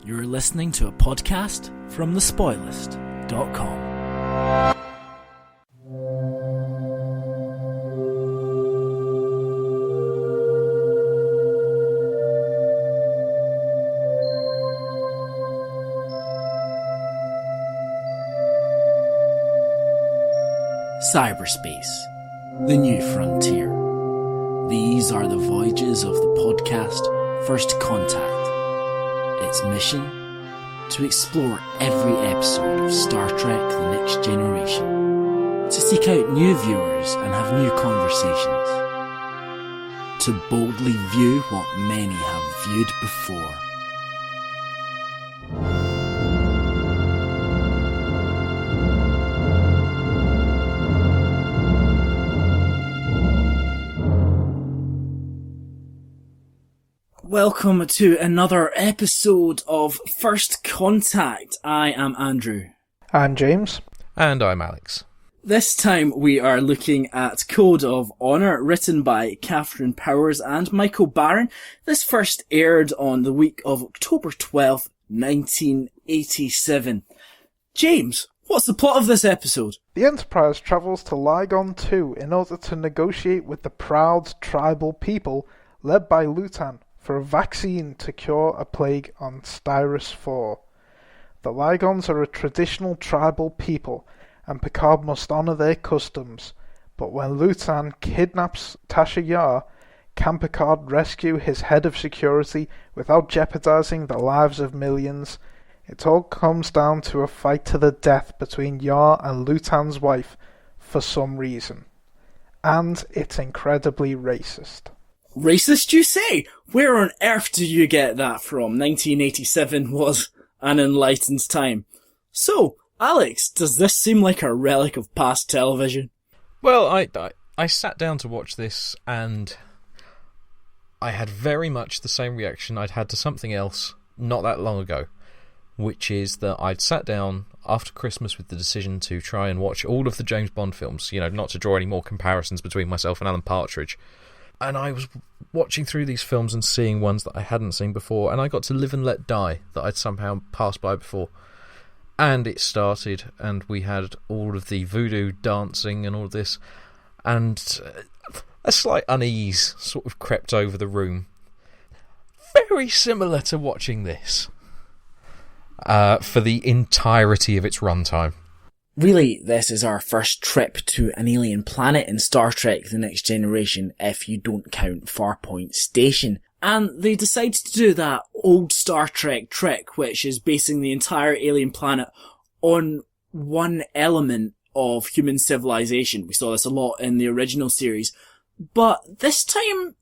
You're listening to a podcast from thespoilist.com. Cyberspace, the new frontier. These are the voyages of the podcast First Contact. Its mission? To explore every episode of Star Trek The Next Generation. To seek out new viewers and have new conversations. To boldly view what many have viewed before. Welcome to another episode of First Contact. I am Andrew. I'm James. And I'm Alex. This time we are looking at Code of Honor, written by Catherine Powers and Michael Barron. This first aired on the week of October 12th, 1987. James, what's the plot of this episode? The Enterprise travels to Lygon 2 in order to negotiate with the proud tribal people led by Lutan for a vaccine to cure a plague on Styrus 4. The Lygons are a traditional tribal people, and Picard must honour their customs. But when Lutan kidnaps Tasha Yar, can Picard rescue his head of security without jeopardising the lives of millions? It all comes down to a fight to the death between Yar and Lutan's wife, for some reason. And it's incredibly racist. Racist, you say? Where on earth do you get that from? 1987 was an enlightened time. So, Alex, does this seem like a relic of past television? Well, I sat down to watch this and I had very much the same reaction I'd had to something else not that long ago, which is that I'd sat down after Christmas with the decision to try and watch all of the James Bond films, not to draw any more comparisons between myself and Alan Partridge. And I was watching through these films and seeing ones that I hadn't seen before, and I got to Live and Let Die, that I'd somehow passed by before. And it started, and we had all of the voodoo dancing and all of this, and a slight unease sort of crept over the room. Very similar to watching this for the entirety of its runtime. Really, this is our first trip to an alien planet in Star Trek The Next Generation, if you don't count Farpoint Station. And they decided to do that old Star Trek trick, which is basing the entire alien planet on one element of human civilization. We saw this a lot in the original series. But this time,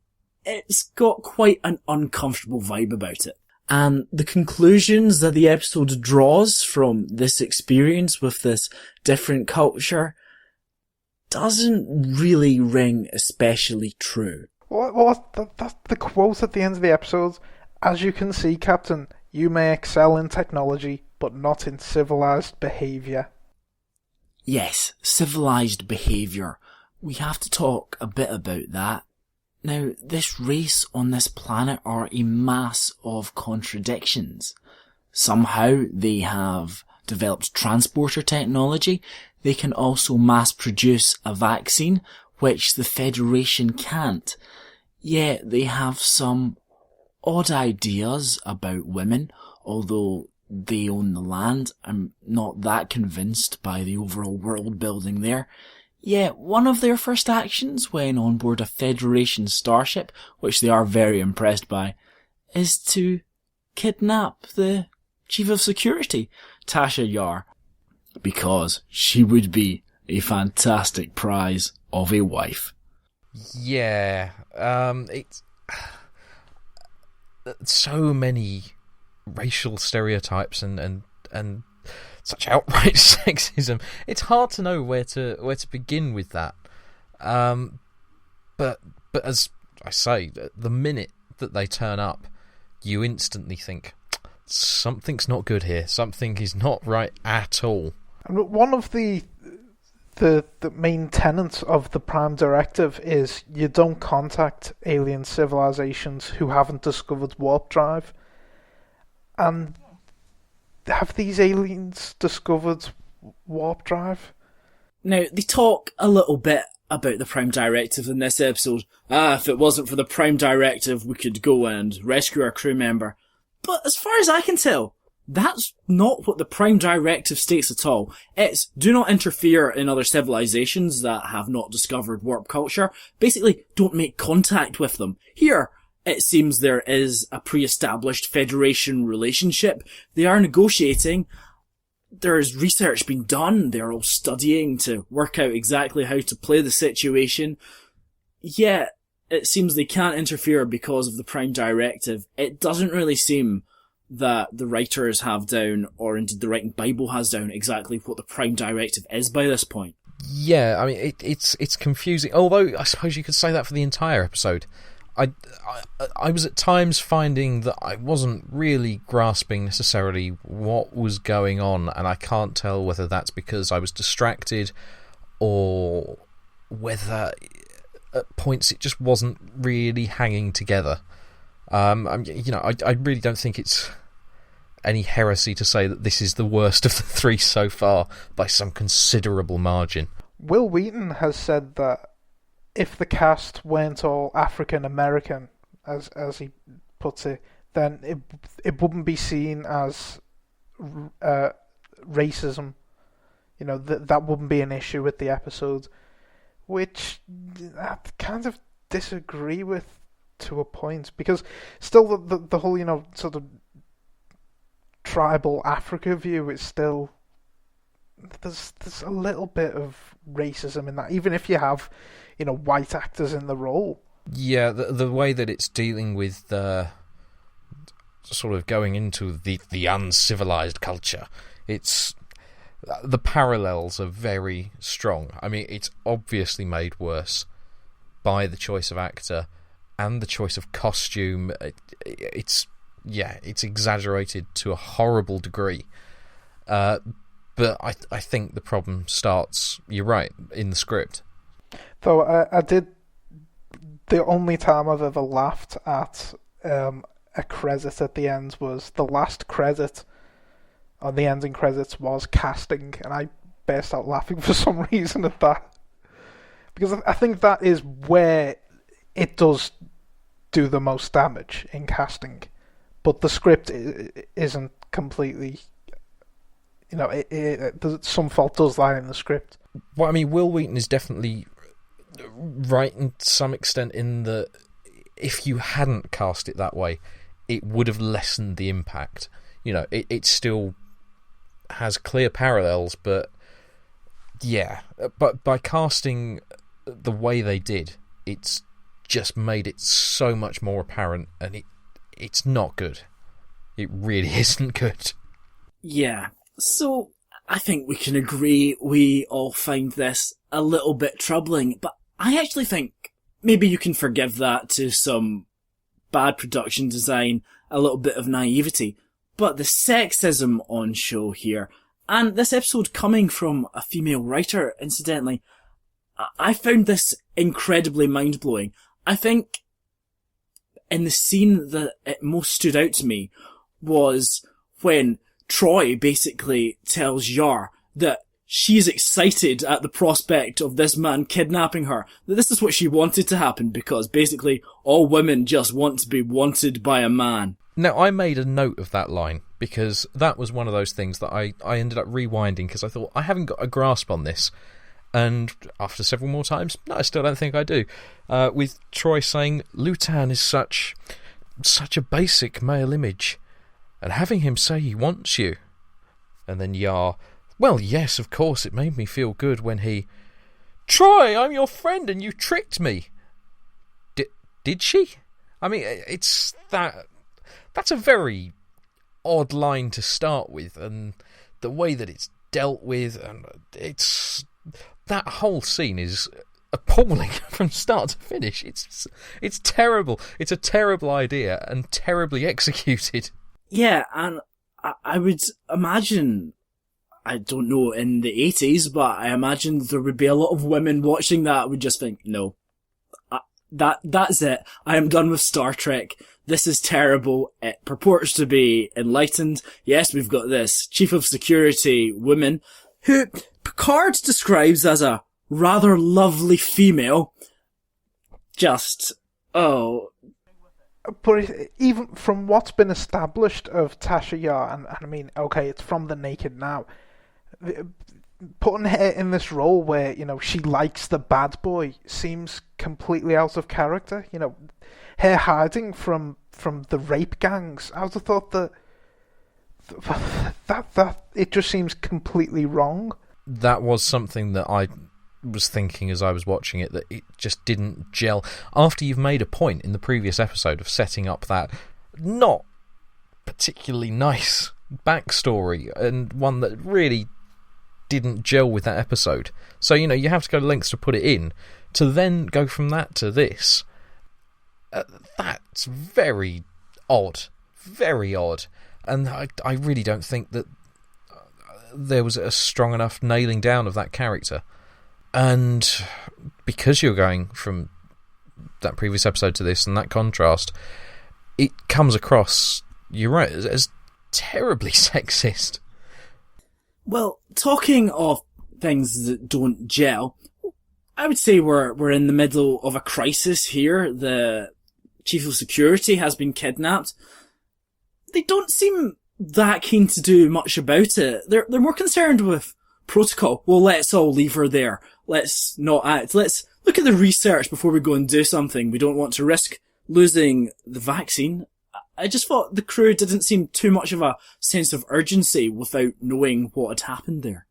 it's got quite an uncomfortable vibe about it. And the conclusions that the episode draws from this experience with this different culture doesn't really ring especially true. That's the quote at the end of the episode. As you can see, Captain, you may excel in technology, but not in civilized behaviour. Yes, civilized behaviour. We have to talk a bit about that. Now, this race on this planet are a mass of contradictions. Somehow they have developed transporter technology. They can also mass produce a vaccine, which the Federation can't. Yet they have some odd ideas about women, although they own the land. I'm not that convinced by the overall world building there. Yet one of their first actions when on board a Federation starship, which they are very impressed by, is to kidnap the Chief of Security, Tasha Yar, because she would be a fantastic prize of a wife. Yeah, it's so many racial stereotypes and such outright sexism. It's hard to know where to begin with that. But as I say, the minute that they turn up, you instantly think something's not good here. Something is not right at all. And one of the main tenets of the Prime Directive is you don't contact alien civilizations who haven't discovered warp drive. And have these aliens discovered warp drive? Now, they talk a little bit about the Prime Directive in this episode. If it wasn't for the Prime Directive, we could go and rescue our crew member. But as far as I can tell, that's not what the Prime Directive states at all. It's, do not interfere in other civilizations that have not discovered warp culture. Basically, don't make contact with them. Here, it seems there is a pre-established Federation relationship. They are negotiating. There's research being done. They're all studying to work out exactly how to play the situation. Yet, it seems they can't interfere because of the Prime Directive. It doesn't really seem that the writers have down, or indeed the writing Bible has down, exactly what the Prime Directive is by this point. Yeah, I mean, it's confusing. Although, I suppose you could say that for the entire episode. I was at times finding that I wasn't really grasping necessarily what was going on, and I can't tell whether that's because I was distracted or whether at points it just wasn't really hanging together. I really don't think it's any heresy to say that this is the worst of the three so far by some considerable margin. Will Wheaton has said that if the cast weren't all African American, as he puts it, then it wouldn't be seen as racism. You know, that wouldn't be an issue with the episode, which I kind of disagree with to a point, because still the whole, sort of tribal Africa view is still, there's a little bit of racism in that, even if you have white actors in the role. Yeah, the way that it's dealing with sort of going into the uncivilized culture, the parallels are very strong. I mean, it's obviously made worse by the choice of actor and the choice of costume. It's exaggerated to a horrible degree. But I think the problem starts, you're right, in the script. Though the only time I've ever laughed at a credit at the end was the last credit on the ending credits was casting, and I burst out laughing for some reason at that. Because I think that is where it does do the most damage in casting. But the script isn't completely... some fault does lie in the script. Well, I mean, Will Wheaton is definitely right in some extent in that if you hadn't cast it that way, it would have lessened the impact. It still has clear parallels, but by casting the way they did, it's just made it so much more apparent, and it's not good. It really isn't good. Yeah, so I think we can agree we all find this a little bit troubling, but I actually think maybe you can forgive that to some bad production design, a little bit of naivety. But the sexism on show here, and this episode coming from a female writer, incidentally, I found this incredibly mind-blowing. I think in the scene that it most stood out to me was when Troy basically tells Yar that she's excited at the prospect of this man kidnapping her, that this is what she wanted to happen because basically all women just want to be wanted by a man. Now, I made a note of that line because that was one of those things that I ended up rewinding because I thought, I haven't got a grasp on this. And after several more times, no, I still don't think I do. With Troy saying, Lutan is such a basic male image. And having him say he wants you. And then Yar, well, yes, of course, it made me feel good when he... Troy, I'm your friend and you tricked me. Did she? I mean, it's that... That's a very odd line to start with, and the way that it's dealt with, and it's... That whole scene is appalling from start to finish. It's terrible. It's a terrible idea and terribly executed. Yeah, and I would imagine, I don't know, in the 80s, but I imagine there would be a lot of women watching that would just think, no, that's it. I am done with Star Trek. this is terrible. It purports to be enlightened. Yes, we've got this chief of security woman who Picard describes as a rather lovely female. Just, oh. But even from what's been established of Tasha Yar, and I mean, okay, it's from The Naked now, putting her in this role where, you know, she likes the bad boy seems completely out of character. You know, her hiding from the rape gangs, I would have thought that it just seems completely wrong. That was something that I was thinking as I was watching it, that it just didn't gel. After you've made a point in the previous episode of setting up that not particularly nice backstory, and one that really didn't gel with that episode. So, you know, you have to go to lengths to put it in, to then go from that to this. That's very odd. Very odd. And I really don't think that there was a strong enough nailing down of that character. And because you're going from that previous episode to this, and that contrast, it comes across, you're right, as terribly sexist. Well, talking of things that don't gel, I would say we're in the middle of a crisis here. The chief of security has been kidnapped. They don't seem that keen to do much about it. They're more concerned with protocol. Well, let's all leave her there. Let's not act. Let's look at the research before we go and do something. We don't want to risk losing the vaccine. I just thought the crew didn't seem too much of a sense of urgency without knowing what had happened there.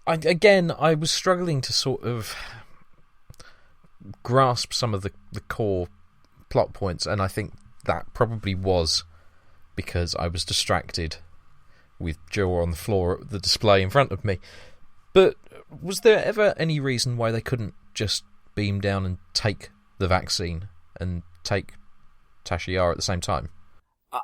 I was struggling to sort of grasp some of the core plot points, and I think that probably was because I was distracted with Joe on the floor at the display in front of me. But was there ever any reason why they couldn't just beam down and take the vaccine and take Tasha Yar at the same time?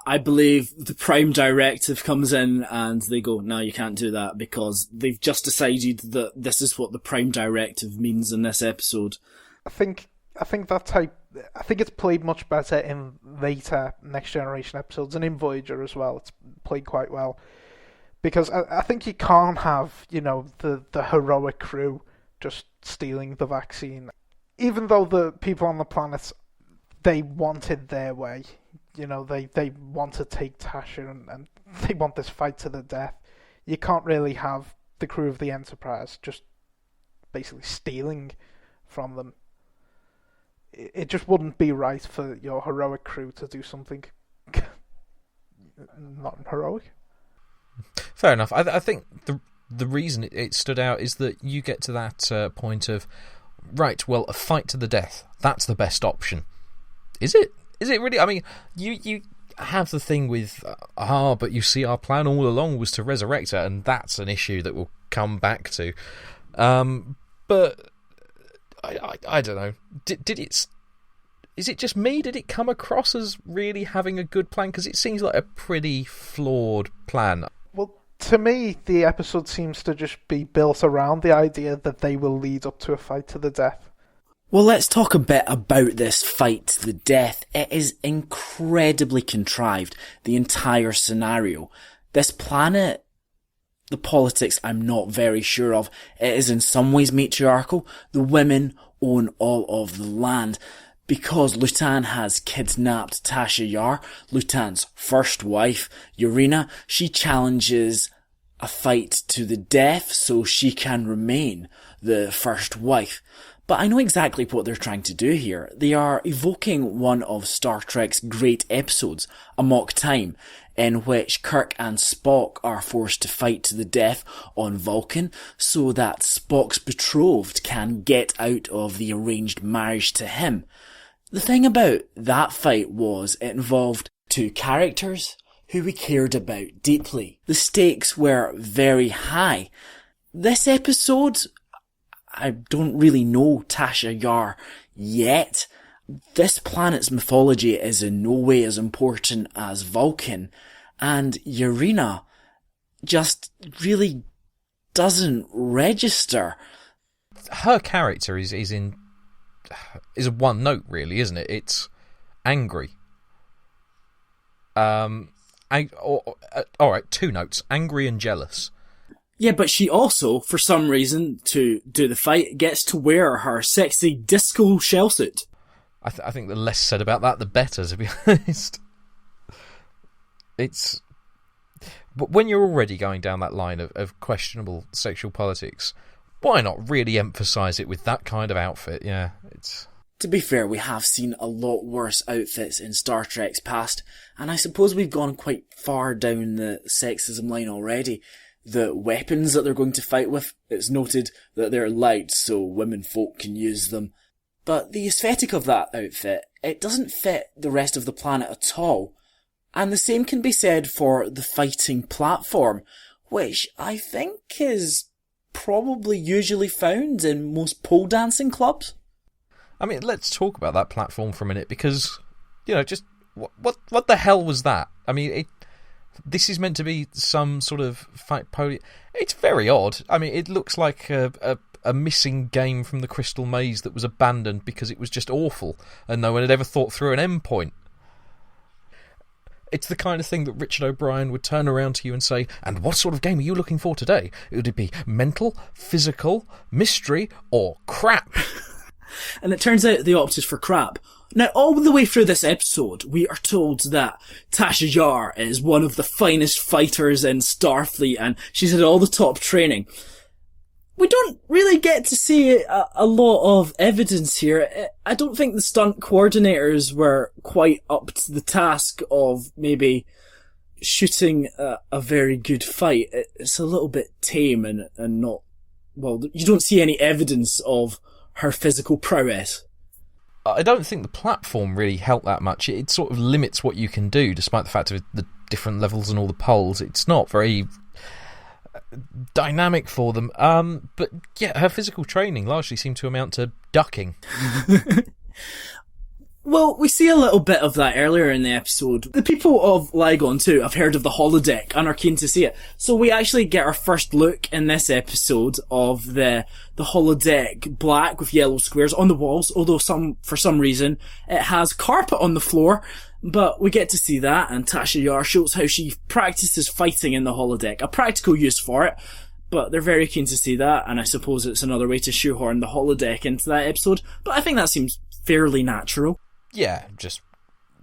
I believe the Prime Directive comes in and they go, no, you can't do that, because they've just decided that this is what the Prime Directive means in this episode. I think it's played much better in later Next Generation episodes, and in Voyager as well. It's played quite well. Because I think you can't have, you know, the heroic crew just stealing the vaccine. Even though the people on the planet, they want it their way. You know, they want to take Tasha and they want this fight to the death. You can't really have the crew of the Enterprise just basically stealing from them. It just wouldn't be right for your heroic crew to do something not heroic. Fair enough. I think the reason it stood out is that you get to that point of, right, well, a fight to the death, that's the best option. Is it? Is it really? I mean, you have the thing with, but you see, our plan all along was to resurrect her, and that's an issue that we'll come back to. But I don't know. Did it? Is it just me? Did it come across as really having a good plan? Because it seems like a pretty flawed plan. Well, to me, the episode seems to just be built around the idea that they will lead up to a fight to the death. Well, let's talk a bit about this fight to the death. It is incredibly contrived, the entire scenario. This planet, the politics I'm not very sure of. It is in some ways matriarchal. The women own all of the land. Because Lutan has kidnapped Tasha Yar, Lutan's first wife, Urena, she challenges a fight to the death so she can remain the first wife. But I know exactly what they're trying to do here. They are evoking one of Star Trek's great episodes, Amok Time, in which Kirk and Spock are forced to fight to the death on Vulcan so that Spock's betrothed can get out of the arranged marriage to him. The thing about that fight was it involved two characters who we cared about deeply. The stakes were very high. This episode, I don't really know Tasha Yar yet. This planet's mythology is in no way as important as Vulcan, and Urena just really doesn't register. Her character is a one note, really, isn't it? It's angry. All right, 2 notes: angry and jealous. Yeah, but she also, for some reason, to do the fight, gets to wear her sexy disco shell suit. I think the less said about that, the better, to be honest. It's... When you're already going down that line of questionable sexual politics, why not really emphasise it with that kind of outfit? Yeah, it's... To be fair, we have seen a lot worse outfits in Star Trek's past, and I suppose we've gone quite far down the sexism line already. The weapons that they're going to fight with, it's noted that they're light so women folk can use them. But the aesthetic of that outfit, it doesn't fit the rest of the planet at all. And the same can be said for the fighting platform, which I think is probably usually found in most pole dancing clubs. I mean, let's talk about that platform for a minute, because, just what the hell was that? I mean, this is meant to be some sort of fight podium. It's very odd. I mean, it looks like a missing game from the Crystal Maze that was abandoned because it was just awful and no one had ever thought through an endpoint. It's the kind of thing that Richard O'Brien would turn around to you and say, "And what sort of game are you looking for today? Would it be mental, physical, mystery, or crap?" And it turns out they opted for crap. Now, all the way through this episode, we are told that Tasha Yar is one of the finest fighters in Starfleet and she's had all the top training. We don't really get to see a lot of evidence here. I don't think the stunt coordinators were quite up to the task of maybe shooting a very good fight. It's a little bit tame and not... Well, you don't see any evidence of her physical prowess. I don't think the platform really helped that much. It sort of limits what you can do, despite the fact of the different levels and all the poles. It's not very dynamic for them. But yeah, her physical training largely seemed to amount to ducking. Well, we see a little bit of that earlier in the episode. The people of Lygon too have heard of the holodeck and are keen to see it. So we actually get our first look in this episode of the holodeck, black with yellow squares on the walls, although for some reason it has carpet on the floor. But we get to see that, and Tasha Yar shows how she practices fighting in the holodeck. A practical use for it, but they're very keen to see that, and I suppose it's another way to shoehorn the holodeck into that episode. But I think that seems fairly natural. Yeah, just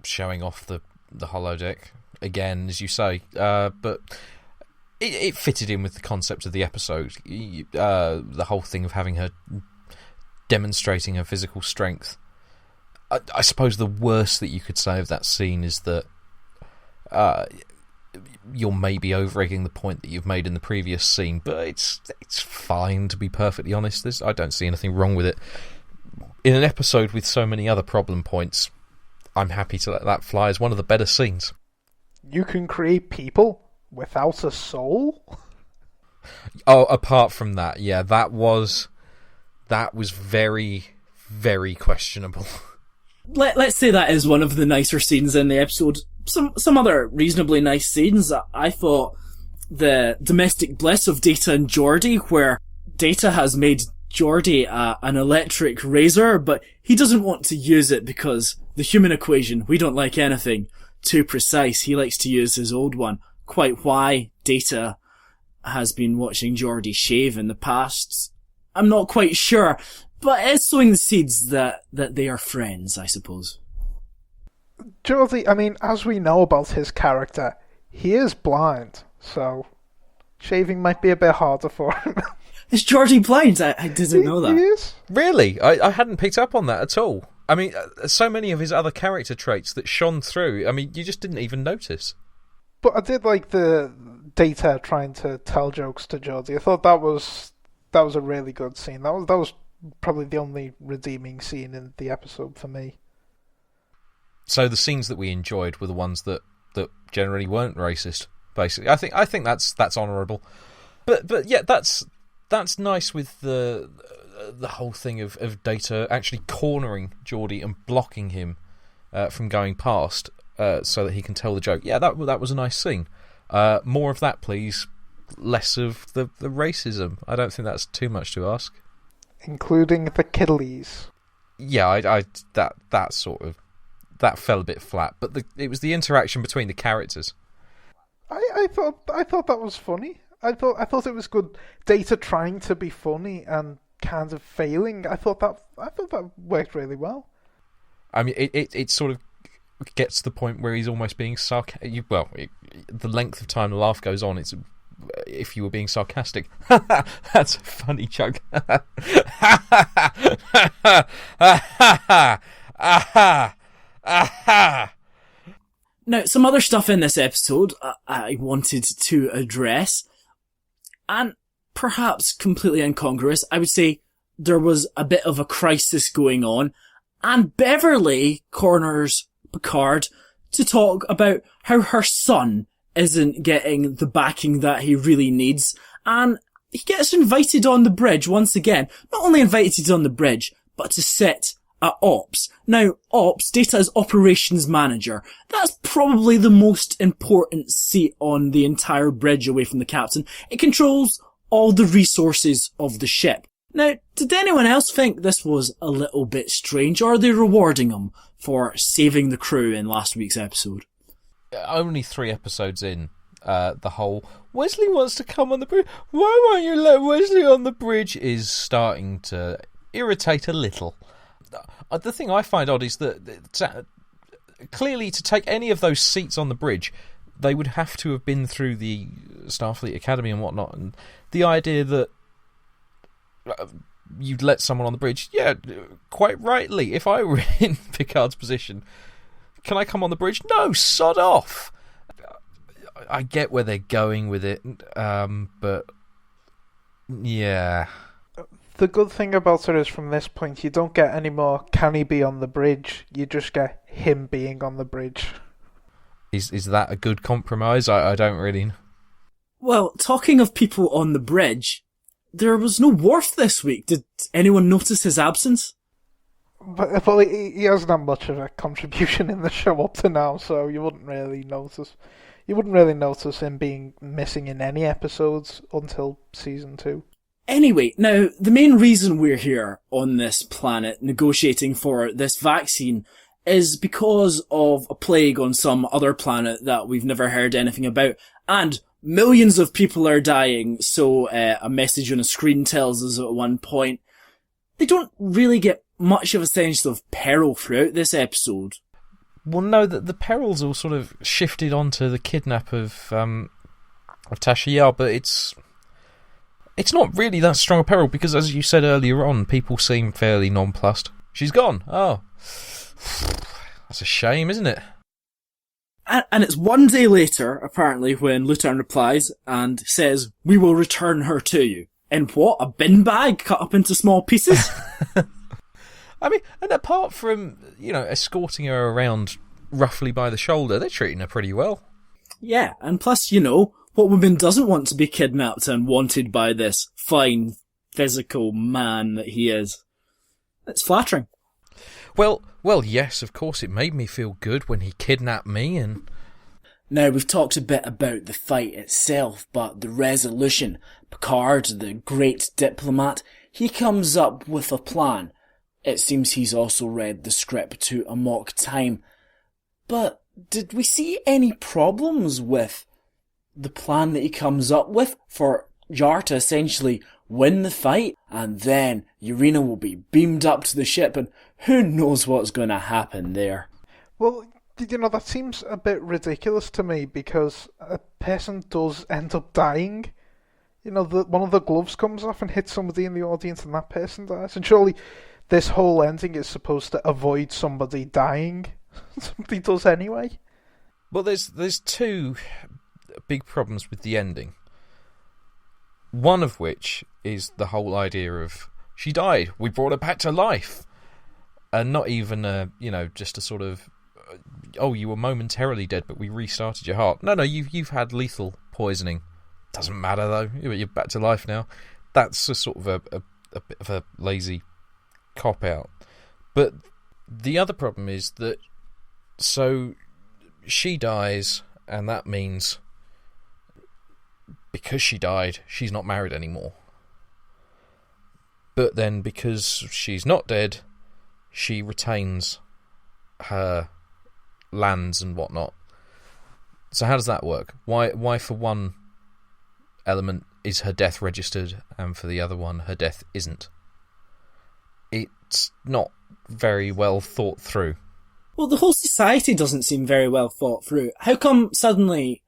showing off the holodeck again, as you say. But it fitted in with the concept of the episode. The whole thing of having her demonstrating her physical strength. I suppose the worst that you could say of that scene is that you're maybe over-egging the point that you've made in the previous scene, but it's fine, to be perfectly honest. I don't see anything wrong with it. In an episode with so many other problem points, I'm happy to let that fly as one of the better scenes. You can create people without a soul? Oh, apart from that, yeah, that was very, very questionable. Let's say that is one of the nicer scenes in the episode. Some other reasonably nice scenes. I thought the domestic bliss of Data and Geordi, where Data has made Geordi an electric razor, but he doesn't want to use it because the human equation, we don't like anything too precise. He likes to use his old one. Quite why Data has been watching Geordi shave in the past, I'm not quite sure, but it's sowing the seeds that they are friends, I suppose. Geordi, I mean, as we know about his character, he is blind, so shaving might be a bit harder for him. Is Geordi blind? I didn't know that. He is. Really? I hadn't picked up on that at all. I mean, so many of his other character traits that shone through, I mean, you just didn't even notice. But I did like the Data trying to tell jokes to Geordi. I thought that was a really good scene. That was probably the only redeeming scene in the episode for me. So the scenes that we enjoyed were the ones that generally weren't racist, basically. I think that's honourable. But yeah, that's nice with the whole thing of Data actually cornering Geordi and blocking him from going past so that he can tell the joke. Yeah, that was a nice scene. More of that, please. Less of the racism. I don't think that's too much to ask. Including the Kidleys. Yeah, that sort of that fell a bit flat. But it was the interaction between the characters. I thought that was funny. I thought it was good. Data trying to be funny and kind of failing. I thought that worked really well. I mean, it sort of gets to the point where he's almost being sarcastic. Well, the length of time the laugh goes on, it's if you were being sarcastic. That's a funny joke. Now, some other stuff in this episode I wanted to address, and perhaps completely incongruous, I would say there was a bit of a crisis going on, and Beverly corners Picard to talk about how her son isn't getting the backing that he really needs, and he gets invited on the bridge once again. Not only invited on the bridge, but to sit at Ops. Now, Ops, Data is Operations Manager. That's probably the most important seat on the entire bridge away from the captain. It controls all the resources of the ship. Now, did anyone else think this was a little bit strange, or are they rewarding him for saving the crew in last week's episode? Only 3 episodes in, the whole Wesley wants to come on the bridge, why won't you let Wesley on the bridge, is starting to irritate a little. The thing I find odd is that clearly to take any of those seats on the bridge, they would have to have been through the Starfleet Academy and whatnot, and the idea that you'd let someone on the bridge, yeah, quite rightly, if I were in Picard's position, can I come on the bridge? No, sod off. I get where they're going with it, but yeah. The good thing about it is from this point you don't get any more can he be on the bridge, you just get him being on the bridge. Is that a good compromise? I don't really know. Well, talking of people on the bridge, there was no Worf this week. Did anyone notice his absence? But he hasn't had much of a contribution in the show up to now, so you wouldn't really notice. You wouldn't really notice him being missing in any episodes until season 2. Anyway, now, the main reason we're here on this planet negotiating for this vaccine is because of a plague on some other planet that we've never heard anything about, and millions of people are dying, so a message on a screen tells us at one point. They don't really get much of a sense of peril throughout this episode. Well, no, the perils all sort of shifted onto the kidnap of Tasha Yar, but it's not really that strong a peril, because as you said earlier on, people seem fairly nonplussed. She's gone. Oh. That's a shame, isn't it? And it's one day later, apparently, when Lutan replies and says, "We will return her to you." In what? A bin bag cut up into small pieces? I mean, and apart from, escorting her around roughly by the shoulder, they're treating her pretty well. Yeah, and plus, what woman doesn't want to be kidnapped and wanted by this fine, physical man that he is? It's flattering. Well, yes, of course, it made me feel good when he kidnapped me and... Now, we've talked a bit about the fight itself, but the resolution. Picard, the great diplomat, he comes up with a plan. It seems he's also read the script to a mock time. But did we see any problems with the plan that he comes up with for Jar to essentially win the fight, and then Urena will be beamed up to the ship, and who knows what's going to happen there? Well, that seems a bit ridiculous to me, because a person does end up dying. One of the gloves comes off and hits somebody in the audience, and that person dies. And surely this whole ending is supposed to avoid somebody dying. Somebody does anyway. Well, there's 2 big problems with the ending. One of which is the whole idea of, she died, we brought her back to life. And not even, just a sort of, oh, you were momentarily dead, but we restarted your heart. No, you've had lethal poisoning. Doesn't matter, though. You're back to life now. That's a sort of a bit of a lazy cop-out. But the other problem is that, so she dies, and that means because she died, she's not married anymore. But then because she's not dead, she retains her lands and whatnot. So how does that work? Why for one element is her death registered, and for the other one her death isn't? It's not very well thought through. Well, the whole society doesn't seem very well thought through. How come suddenly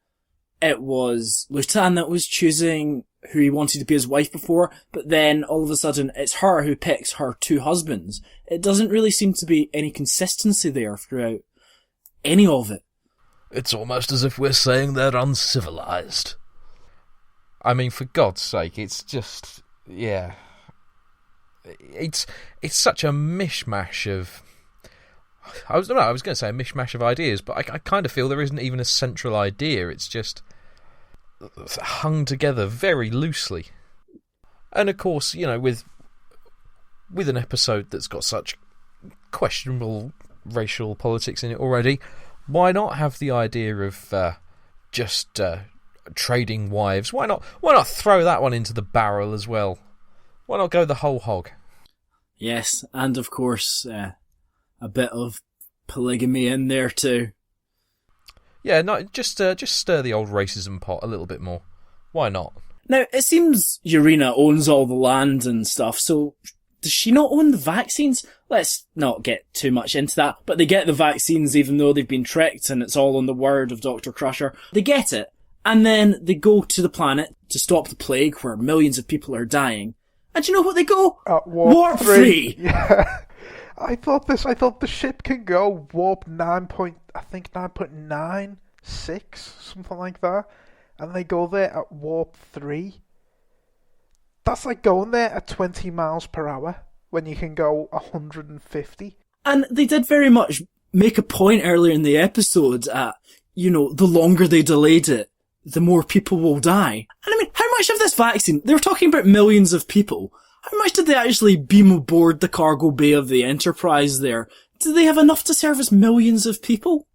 it was Lutan that was choosing who he wanted to be his wife before, but then all of a sudden it's her who picks her two husbands? It doesn't really seem to be any consistency there throughout any of it. It's almost as if we're saying they're uncivilized. I mean, for God's sake, it's just... yeah. It's such a mishmash of... I was going to say a mishmash of ideas, but I kind of feel there isn't even a central idea. It's just hung together very loosely. And of course, you know, with an episode that's got such questionable racial politics in it already, why not have the idea of just trading wives? Why not throw that one into the barrel as well? Why not go the whole hog? Yes, and of course, a bit of polygamy in there too. Yeah, no, just stir the old racism pot a little bit more. Why not? Now, it seems Urena owns all the land and stuff, so does she not own the vaccines? Let's not get too much into that, but they get the vaccines even though they've been tricked, and it's all on the word of Dr. Crusher. They get it, and then they go to the planet to stop the plague where millions of people are dying. And do you know what they go? Warp 3! Yeah. I thought the ship can go warp 9.96, something like that. And they go there at warp 3. That's like going there at 20 miles per hour when you can go 150. And they did very much make a point earlier in the episode at, you know, the longer they delayed it, the more people will die. And I mean, how much of this vaccine, they were talking about millions of people. How much did they actually beam aboard the cargo bay of the Enterprise there? Did they have enough to service millions of people?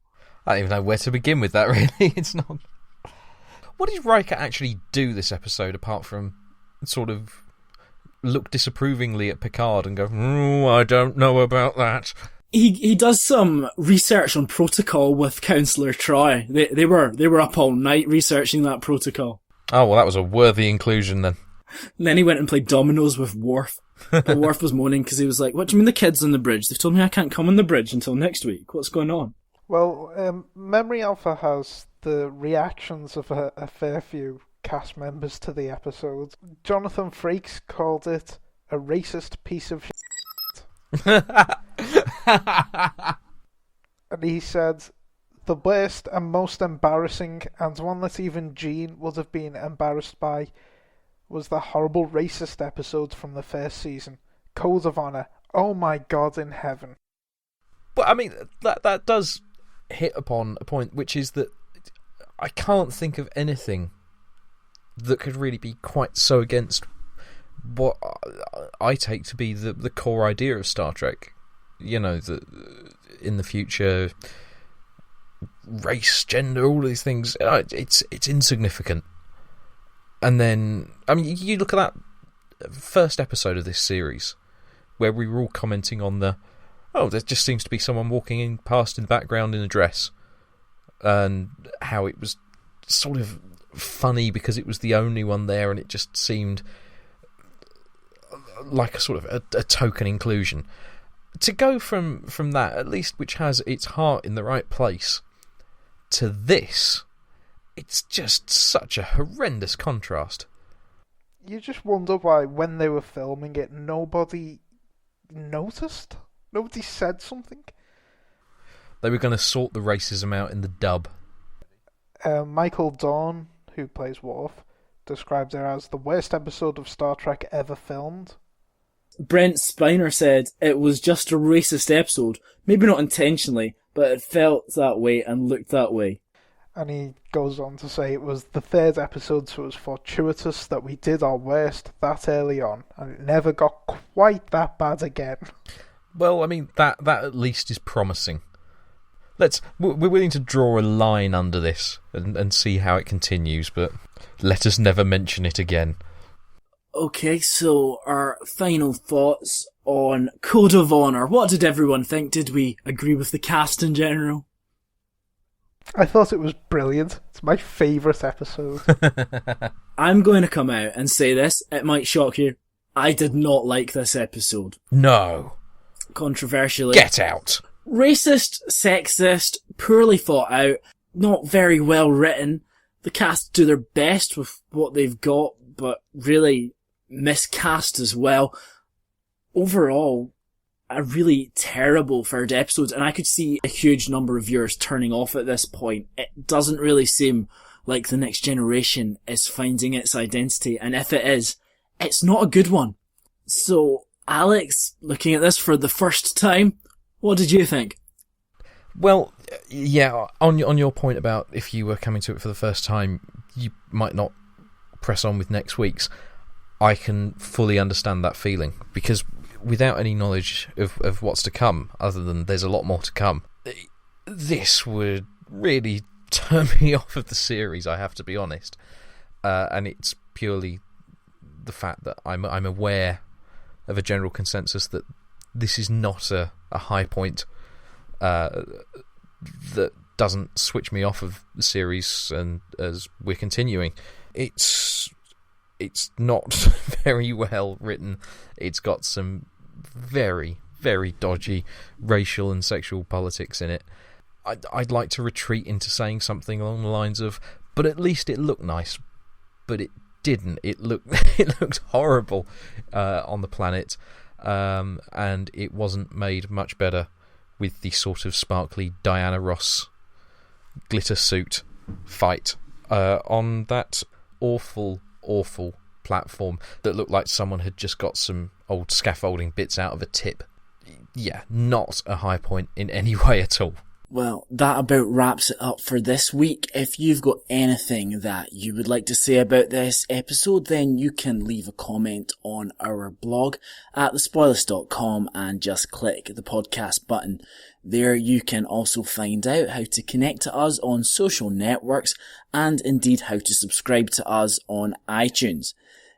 I don't even know where to begin with that, really. It's not... What did Riker actually do this episode, apart from sort of look disapprovingly at Picard and go, I don't know about that? He does some research on protocol with Councillor Troy. They were up all night researching that protocol. Oh, well, that was a worthy inclusion then. And then he went and played dominoes with Worf. But Worf was moaning because he was like, what do you mean the kids on the bridge? They've told me I can't come on the bridge until next week. What's going on? Well, Memory Alpha has the reactions of a fair few cast members to the episode. Jonathan Frakes called it a racist piece of shit. And he said, the worst and most embarrassing, and one that even Gene would have been embarrassed by, was the horrible racist episode from the first season. Code of Honor. Oh my God in heaven. But I mean, that does hit upon a point, which is that I can't think of anything that could really be quite so against what I take to be the core idea of Star Trek. You know, in the future, race, gender, all these things, it's insignificant. And then, I mean, you look at that first episode of this series, where we were all commenting on there just seems to be someone walking past in the background in a dress, and how it was sort of funny because it was the only one there, and it just seemed like a sort of a token inclusion. To go from that, at least which has its heart in the right place, to this, it's just such a horrendous contrast. You just wonder why, when they were filming it, nobody noticed? Nobody said something? They were going to sort the racism out in the dub. Michael Dorn, who plays Worf, describes it as the worst episode of Star Trek ever filmed. Brent Spiner said it was just a racist episode. Maybe not intentionally, but it felt that way and looked that way. And he goes on to say it was the third episode, so it was fortuitous that we did our worst that early on, and it never got quite that bad again. Well, I mean, that at least is promising. We're willing to draw a line under this and see how it continues, but let us never mention it again. Okay, so our final thoughts on Code of Honor. What did everyone think? Did we agree with the cast in general? I thought it was brilliant. It's my favourite episode. I'm going to come out and say this. It might shock you. I did not like this episode. No. Controversially. Get out. Racist, sexist, poorly thought out, not very well written. The cast do their best with what they've got, but really miscast as well. Overall, a really terrible third episode, and I could see a huge number of viewers turning off at this point. It doesn't really seem like the next generation is finding its identity, and if it is, it's not a good one. So, Alex, looking at this for the first time, what did you think? Well, yeah, on your point about if you were coming to it for the first time, you might not press on with next week's, I can fully understand that feeling, because without any knowledge of what's to come, other than there's a lot more to come, this would really turn me off of the series, I have to be honest. And it's purely the fact that I'm aware of a general consensus that this is not a high point that doesn't switch me off of the series, and as we're continuing, it's not very well written. It's got some very, very dodgy racial and sexual politics in it. I'd like to retreat into saying something along the lines of, but at least it looked nice. But it didn't. It looked horrible on the planet, and it wasn't made much better with the sort of sparkly Diana Ross glitter suit fight on that awful platform that looked like someone had just got some old scaffolding bits out of a tip. Yeah, not a high point in any way at all. Well, that about wraps it up for this week. If you've got anything that you would like to say about this episode, then you can leave a comment on our blog at thespoilers.com and just click the podcast button. There you can also find out how to connect to us on social networks and indeed how to subscribe to us on iTunes.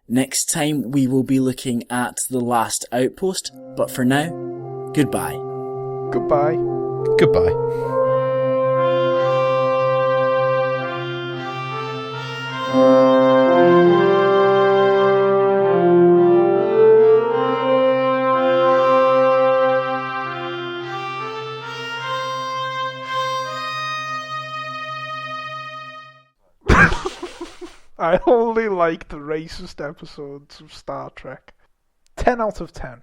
Next time we will be looking at The Last Outpost, but for now, goodbye. Goodbye. Goodbye. I only like the racist episodes of Star Trek. 10 out of 10.